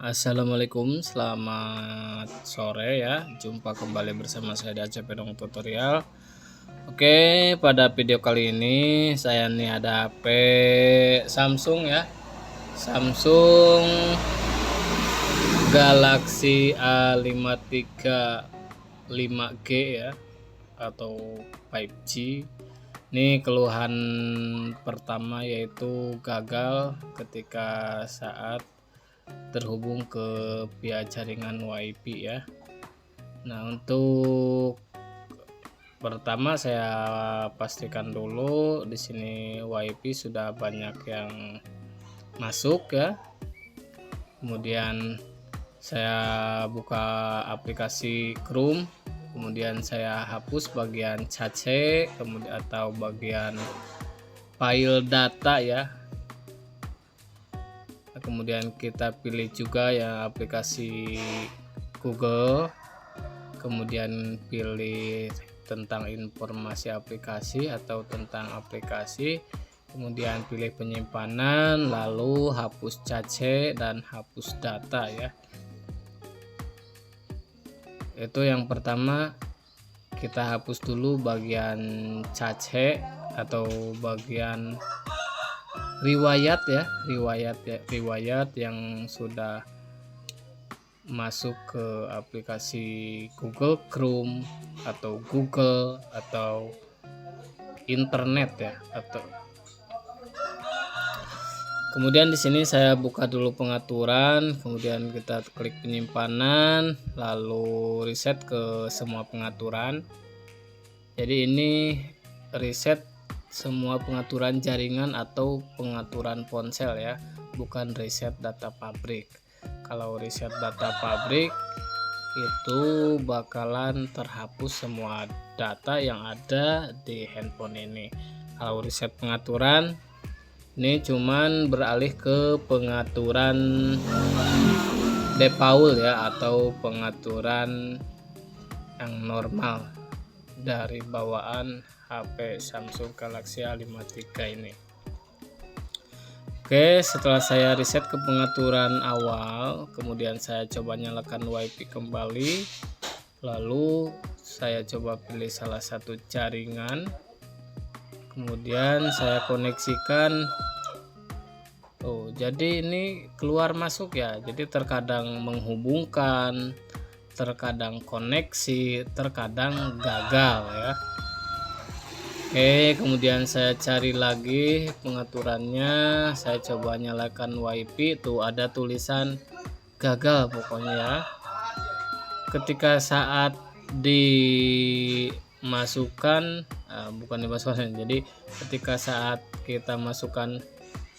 Assalamualaikum, selamat sore ya. Jumpa kembali bersama saya di ACP Dong Tutorial. Oke, pada video kali ini saya nih ada HP Samsung ya. Samsung Galaxy A53 5G ya, atau 5G. Ini keluhan pertama yaitu gagal ketika saat terhubung ke via jaringan WiFi ya. Nah, untuk pertama saya pastikan dulu di sini WiFi sudah banyak yang masuk ya. Kemudian saya buka aplikasi Chrome, kemudian saya hapus bagian cache, kemudian atau bagian file data ya. Kemudian kita pilih juga ya aplikasi Google, kemudian pilih tentang informasi aplikasi atau tentang aplikasi, kemudian pilih penyimpanan, lalu hapus cache dan hapus data ya. Itu yang pertama, kita hapus dulu bagian cache atau bagian riwayat yang sudah masuk ke aplikasi Google Chrome atau Google atau internet ya. Atau kemudian di sini saya buka dulu pengaturan, kemudian kita klik penyimpanan, lalu reset ke semua pengaturan. Jadi ini reset semua pengaturan jaringan atau pengaturan ponsel ya, bukan reset data pabrik. Kalau reset data pabrik itu bakalan terhapus semua data yang ada di handphone ini. Kalau reset pengaturan ini cuman beralih ke pengaturan default ya, atau pengaturan yang normal dari bawaan HP Samsung Galaxy A53 ini. Oke, setelah saya reset ke pengaturan awal, kemudian saya coba nyalakan WiFi kembali, lalu saya coba pilih salah satu jaringan, kemudian saya koneksikan. Jadi ini keluar masuk ya, jadi terkadang menghubungkan, terkadang koneksi, terkadang gagal ya. Oke, kemudian saya cari lagi pengaturannya, saya coba nyalakan WiFi, tuh ada tulisan gagal pokoknya ya. Ketika saat dimasukkan, bukan dimasukkan, jadi ketika saat kita masukkan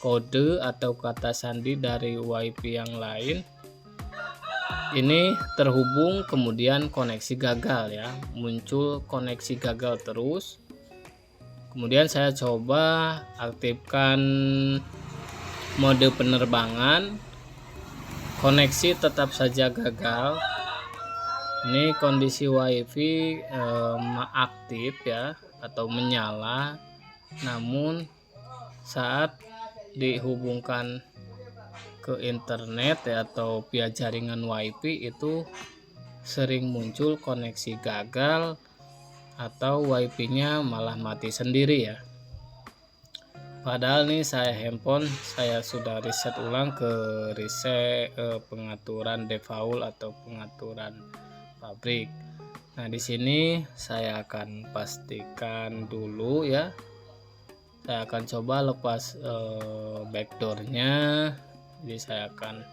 kode atau kata sandi dari WiFi yang lain, ini terhubung kemudian koneksi gagal ya, muncul koneksi gagal terus. Kemudian saya coba aktifkan mode penerbangan, koneksi tetap saja gagal. Ini kondisi WiFi aktif ya atau menyala, namun saat dihubungkan ke internet ya, atau via jaringan WiFi itu sering muncul koneksi gagal atau WiFi-nya malah mati sendiri ya. Padahal nih handphone saya sudah reset ulang ke pengaturan default atau pengaturan pabrik. Nah, di sini saya akan pastikan dulu ya. Saya akan coba lepas backdoornya. Jadi saya akan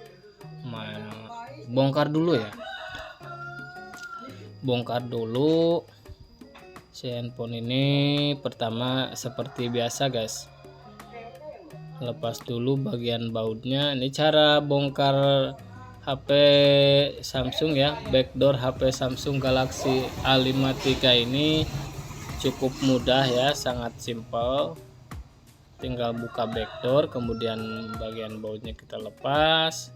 bongkar dulu ya. Bongkar dulu si handphone ini. Pertama seperti biasa guys, lepas dulu bagian bautnya. Ini cara bongkar HP Samsung ya, backdoor HP Samsung Galaxy A53 ini cukup mudah ya, sangat simpel. Tinggal buka backdoor, kemudian bagian bautnya kita lepas,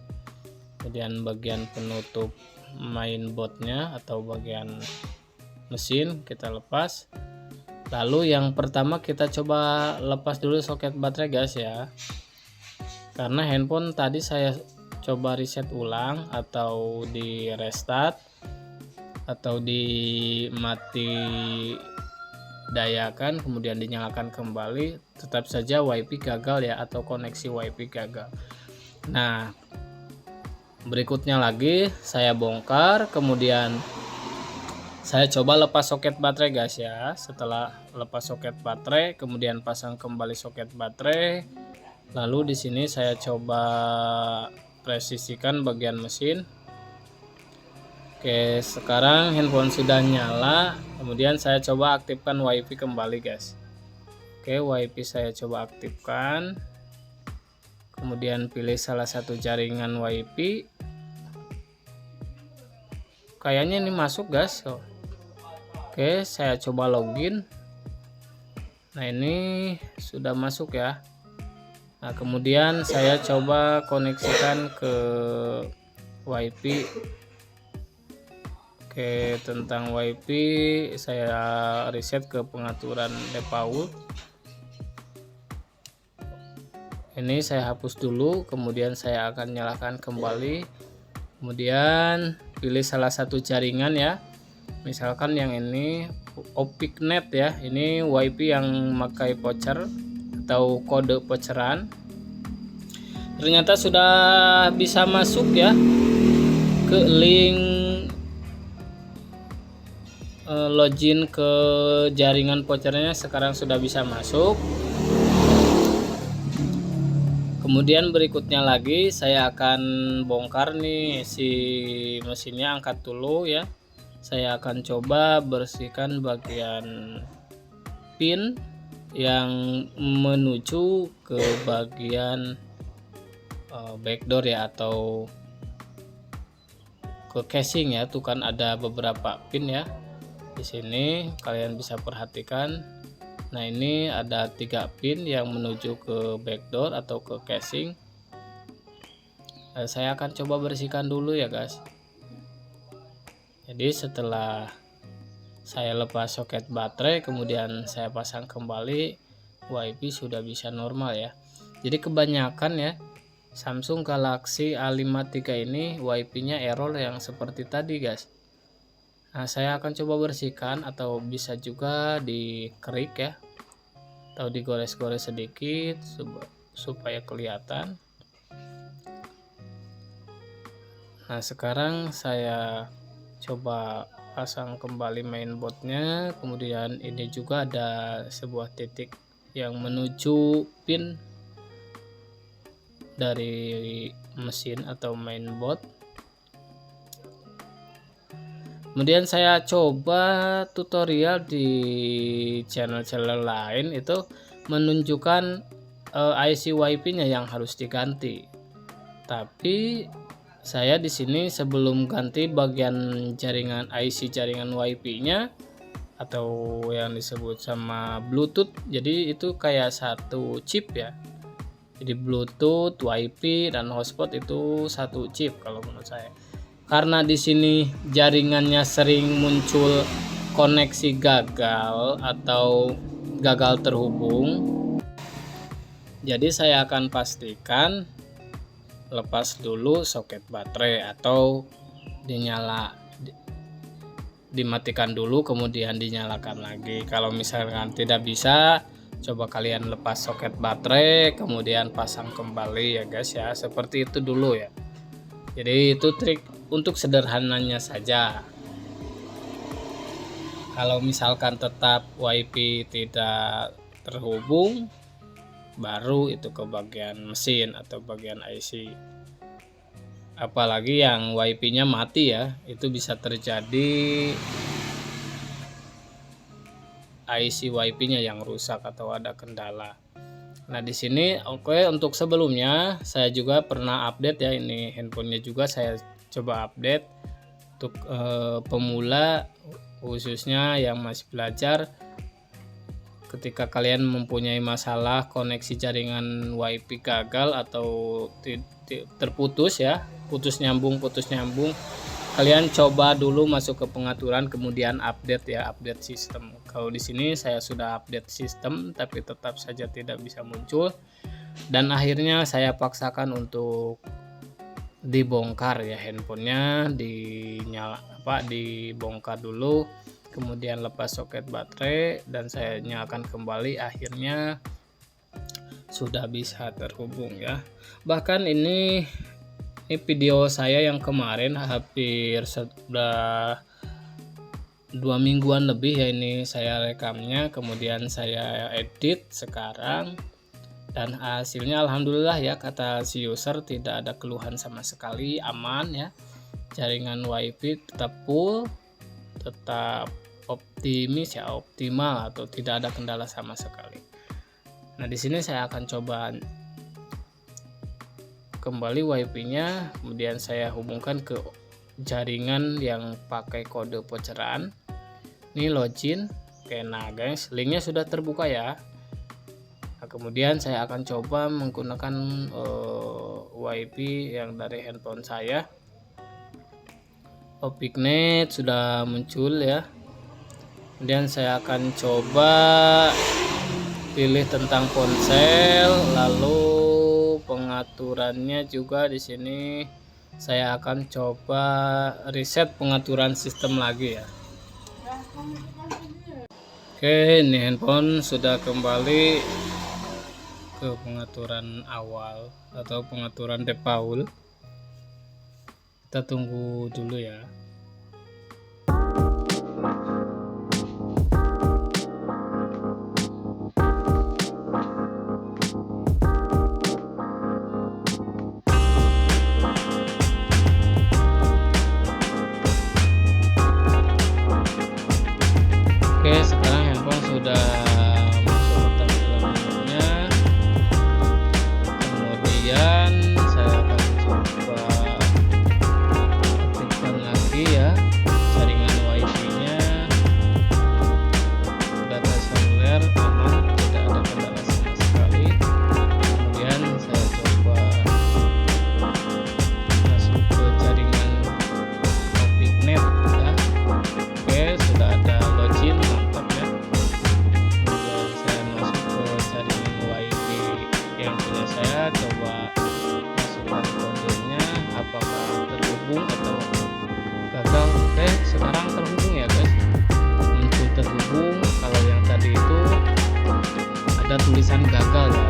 kemudian bagian penutup mainboardnya atau bagian mesin kita lepas. Lalu yang pertama kita coba lepas dulu soket baterai guys ya, karena handphone tadi saya coba reset ulang atau di restart atau dimati dayakan kemudian dinyalakan kembali, tetap saja WiFi gagal ya, atau koneksi WiFi gagal. Nah, berikutnya lagi saya bongkar, kemudian saya coba lepas soket baterai guys ya. Setelah lepas soket baterai, kemudian pasang kembali soket baterai. Lalu di sini saya coba presisikan bagian mesin. Oke, sekarang handphone sudah nyala. Kemudian saya coba aktifkan WiFi kembali guys. Oke, WiFi saya coba aktifkan. Kemudian pilih salah satu jaringan WiFi. Kayaknya ini masuk guys. Oke, saya coba login. Nah, ini sudah masuk ya. Nah, kemudian saya coba koneksikan ke WiFi. Oke, tentang WiFi saya reset ke pengaturan default. Ini saya hapus dulu, kemudian saya akan nyalakan kembali. Kemudian pilih salah satu jaringan ya. Misalkan yang ini OpticNet ya. Ini WiFi yang memakai voucher atau kode voucheran. Ternyata sudah bisa masuk ya ke link login ke jaringan vouchernya, sekarang sudah bisa masuk. Kemudian berikutnya lagi saya akan bongkar nih si mesinnya, angkat dulu ya. Saya akan coba bersihkan bagian pin yang menuju ke bagian backdoor ya, atau ke casing ya. Tuh kan ada beberapa pin ya. Di sini kalian bisa perhatikan. Nah, ini ada 3 pin yang menuju ke backdoor atau ke casing. Saya akan coba bersihkan dulu ya guys. Jadi setelah saya lepas soket baterai kemudian saya pasang kembali, WiFi sudah bisa normal ya. Jadi kebanyakan ya Samsung Galaxy A53 ini WiFi-nya error yang seperti tadi guys. Nah, saya akan coba bersihkan atau bisa juga dikerik ya, atau digores-gores sedikit supaya kelihatan. Nah, sekarang saya coba pasang kembali mainboardnya. Kemudian ini juga ada sebuah titik yang menuju pin dari mesin atau mainboard. Kemudian saya coba tutorial di channel-channel lain itu menunjukkan IC WiFi-nya yang harus diganti. Tapi saya di sini sebelum ganti bagian jaringan IC jaringan WiFi-nya atau yang disebut sama Bluetooth. Jadi itu kayak satu chip ya. Jadi Bluetooth, WiFi dan hotspot itu satu chip kalau menurut saya. Karena di sini jaringannya sering muncul koneksi gagal atau gagal terhubung, jadi saya akan pastikan lepas dulu soket baterai atau dimatikan dulu kemudian dinyalakan lagi. Kalau misalkan tidak bisa, coba kalian lepas soket baterai kemudian pasang kembali ya guys ya, seperti itu dulu ya. Jadi itu trik untuk sederhananya saja. Kalau misalkan tetap WiFi tidak terhubung, baru itu ke bagian mesin atau bagian IC. Apalagi yang WiFi-nya mati ya, itu bisa terjadi IC WiFi-nya yang rusak atau ada kendala. Nah, di sini untuk sebelumnya saya juga pernah update ya, ini handphonenya juga saya coba update untuk pemula khususnya yang masih belajar. Ketika kalian mempunyai masalah koneksi jaringan WiFi gagal atau terputus ya, putus nyambung, kalian coba dulu masuk ke pengaturan kemudian update ya, update sistem. Kalau di sini saya sudah update sistem tapi tetap saja tidak bisa muncul, dan akhirnya saya paksakan untuk dibongkar ya, handphonenya dibongkar dulu, kemudian lepas soket baterai dan saya nyalakan kembali, akhirnya sudah bisa terhubung ya. Bahkan ini video saya yang kemarin hampir sudah 2 mingguan lebih ya, ini saya rekamnya, kemudian saya edit sekarang, dan hasilnya alhamdulillah ya, kata si user tidak ada keluhan sama sekali, aman ya, jaringan wifi tetap full, tetap optimal atau tidak ada kendala sama sekali. Nah di sini saya akan coba kembali wifi-nya, kemudian saya hubungkan ke jaringan yang pakai kode voucheran. Ini login. Oke, nah guys, linknya sudah terbuka ya. Nah, kemudian saya akan coba menggunakan wifi yang dari handphone saya. Opicnet sudah muncul ya. Kemudian saya akan coba pilih tentang ponsel, lalu pengaturannya juga di sini saya akan coba reset pengaturan sistem lagi ya. Oke, ini handphone sudah kembali ke pengaturan awal atau pengaturan default. Kita tunggu dulu ya. Oke, sekarang handphone sudah masuk ke tampilan menunya. Kemudian saya akan coba aktifkan lagi ya jaringan wifi-nya. Data seluler aman, tidak ada kendala sama sekali. Kemudian saya coba masuk ke jaringan Opicnet ya. Oke, sudah ada login, mantap ya. Kemudian saya masuk ke jaringan wifi yang punya saya, coba masukkan kodenya apakah terhubung atau gagal. Oke, sekarang terhubung ya guys, muncul terhubung. Kalau yang tadi itu ada tulisan gagal ya,